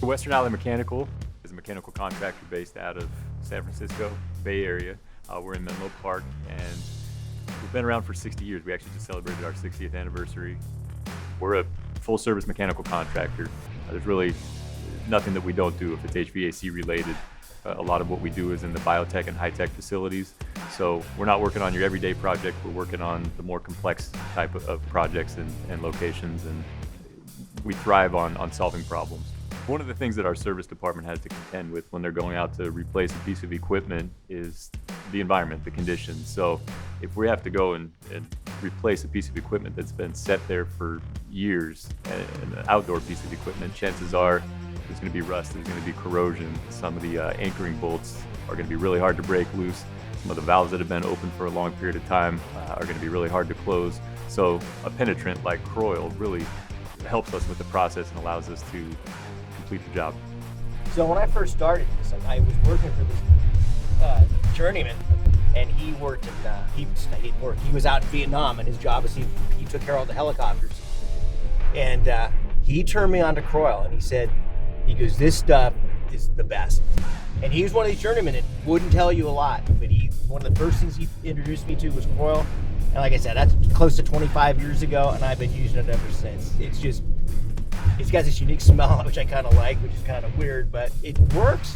Western Island Mechanical is a mechanical contractor based out of San Francisco Bay Area. We're in Menlo Park, and we've been around for 60 years. We actually just celebrated our 60th anniversary. We're a full-service mechanical contractor. There's really nothing that we don't do if it's HVAC related. A lot of what we do is in the biotech and high-tech facilities. So we're not working on your everyday project. We're working on the more complex type of projects and locations, and we thrive on solving problems. One of the things that our service department has to contend with when they're going out to replace a piece of equipment is the environment, the conditions. So if we have to go and replace a piece of equipment that's been set there for years, an outdoor piece of equipment, chances are there's going to be rust, there's going to be corrosion. Some of the anchoring bolts are going to be really hard to break loose. Some of the valves that have been open for a long period of time are going to be really hard to close. So a penetrant like Kroil really helps us with the process and allows us to complete the job. So when I first started this, I was working for this journeyman, and he worked in, he was out in Vietnam, and his job was he took care of all the helicopters. And he turned me on to Kroil, and he goes, this stuff is the best. And he was one of these journeymen that wouldn't tell you a lot, but one of the first things he introduced me to was Kroil. And like I said, that's close to 25 years ago, and I've been using it ever since. It's got this unique smell, which I kind of like, which is kind of weird, but it works.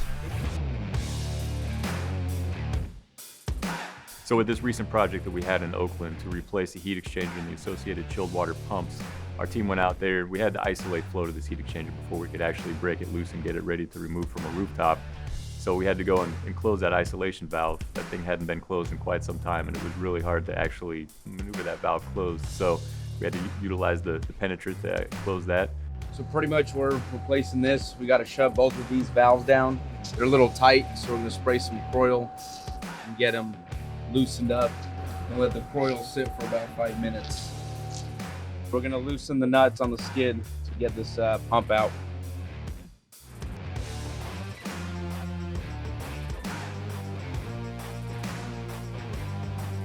So with this recent project that we had in Oakland to replace the heat exchanger and the associated chilled water pumps, our team went out there. We had to isolate flow to this heat exchanger before we could actually break it loose and get it ready to remove from a rooftop. So we had to go and close that isolation valve. That thing hadn't been closed in quite some time, and it was really hard to actually maneuver that valve closed. So we had to utilize the penetrant to close that. So pretty much we're replacing this. We got to shove both of these valves down. They're a little tight, so we're going to spray some Kroil and get them loosened up and let the Kroil sit for about 5 minutes. We're going to loosen the nuts on the skid to get this pump out.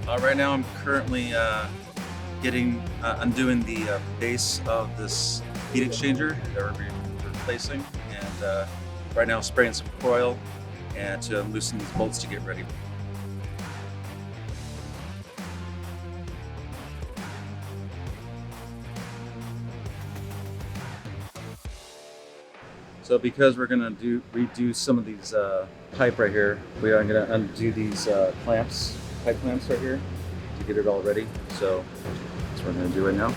Right now I'm currently undoing the base of this heat exchanger that we're replacing, and right now I'm spraying some Kroil and to loosen these bolts to get ready. So because we're going to redo some of these pipe right here, we are going to undo these clamps, pipe clamps right here to get it all ready. So that's what we're going to do right now.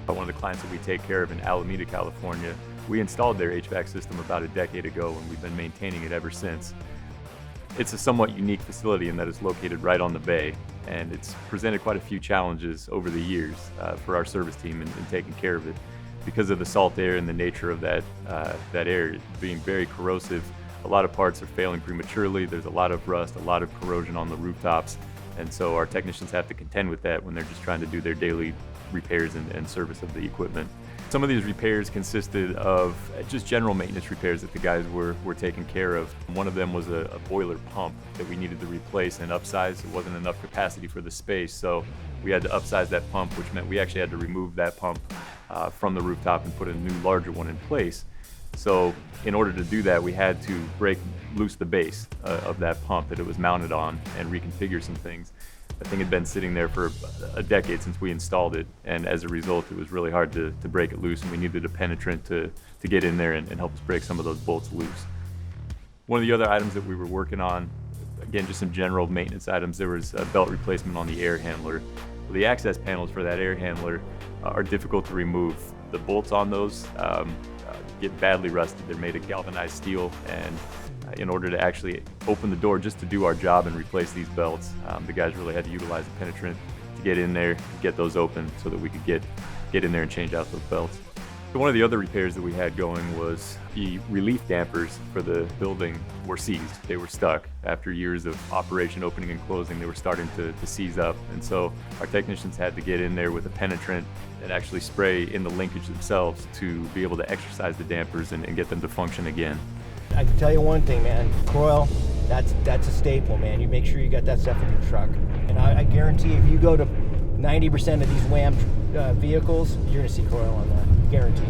One of the clients that we take care of in Alameda, California, we installed their HVAC system about a decade ago, and we've been maintaining it ever since. It's a somewhat unique facility in that it's located right on the bay, and it's presented quite a few challenges over the years for our service team in taking care of it. Because of the salt air and the nature of that air being very corrosive, a lot of parts are failing prematurely. There's a lot of rust, a lot of corrosion on the rooftops, and so our technicians have to contend with that when they're just trying to do their daily repairs and service of the equipment. Some of these repairs consisted of just general maintenance repairs that the guys were taking care of. One of them was a boiler pump that we needed to replace and upsize. It wasn't enough capacity for the space, so we had to upsize that pump, which meant we actually had to remove that pump from the rooftop and put a new larger one in place. So in order to do that, we had to break loose the base of that pump that it was mounted on and reconfigure some things. That thing had been sitting there for a decade since we installed it, and as a result, it was really hard to break it loose, and we needed a penetrant to get in there and help us break some of those bolts loose. One of the other items that we were working on, again, just some general maintenance items, there was a belt replacement on the air handler. Well, the access panels for that air handler are difficult to remove. The bolts on those get badly rusted. They're made of galvanized steel, and in order to actually open the door just to do our job and replace these belts, the guys really had to utilize a penetrant to get in there, get those open so that we could get in there and change out those belts. So one of the other repairs that we had going was the relief dampers for the building were seized. They were stuck. After years of operation opening and closing, they were starting to seize up. And so our technicians had to get in there with a penetrant and actually spray in the linkage themselves to be able to exercise the dampers and get them to function again. I can tell you one thing, man. Kroil That's a staple, man. You make sure you got that stuff in your truck. And I guarantee if you go to 90% of these Wham vehicles, you're gonna see Kroil on that. Guaranteed.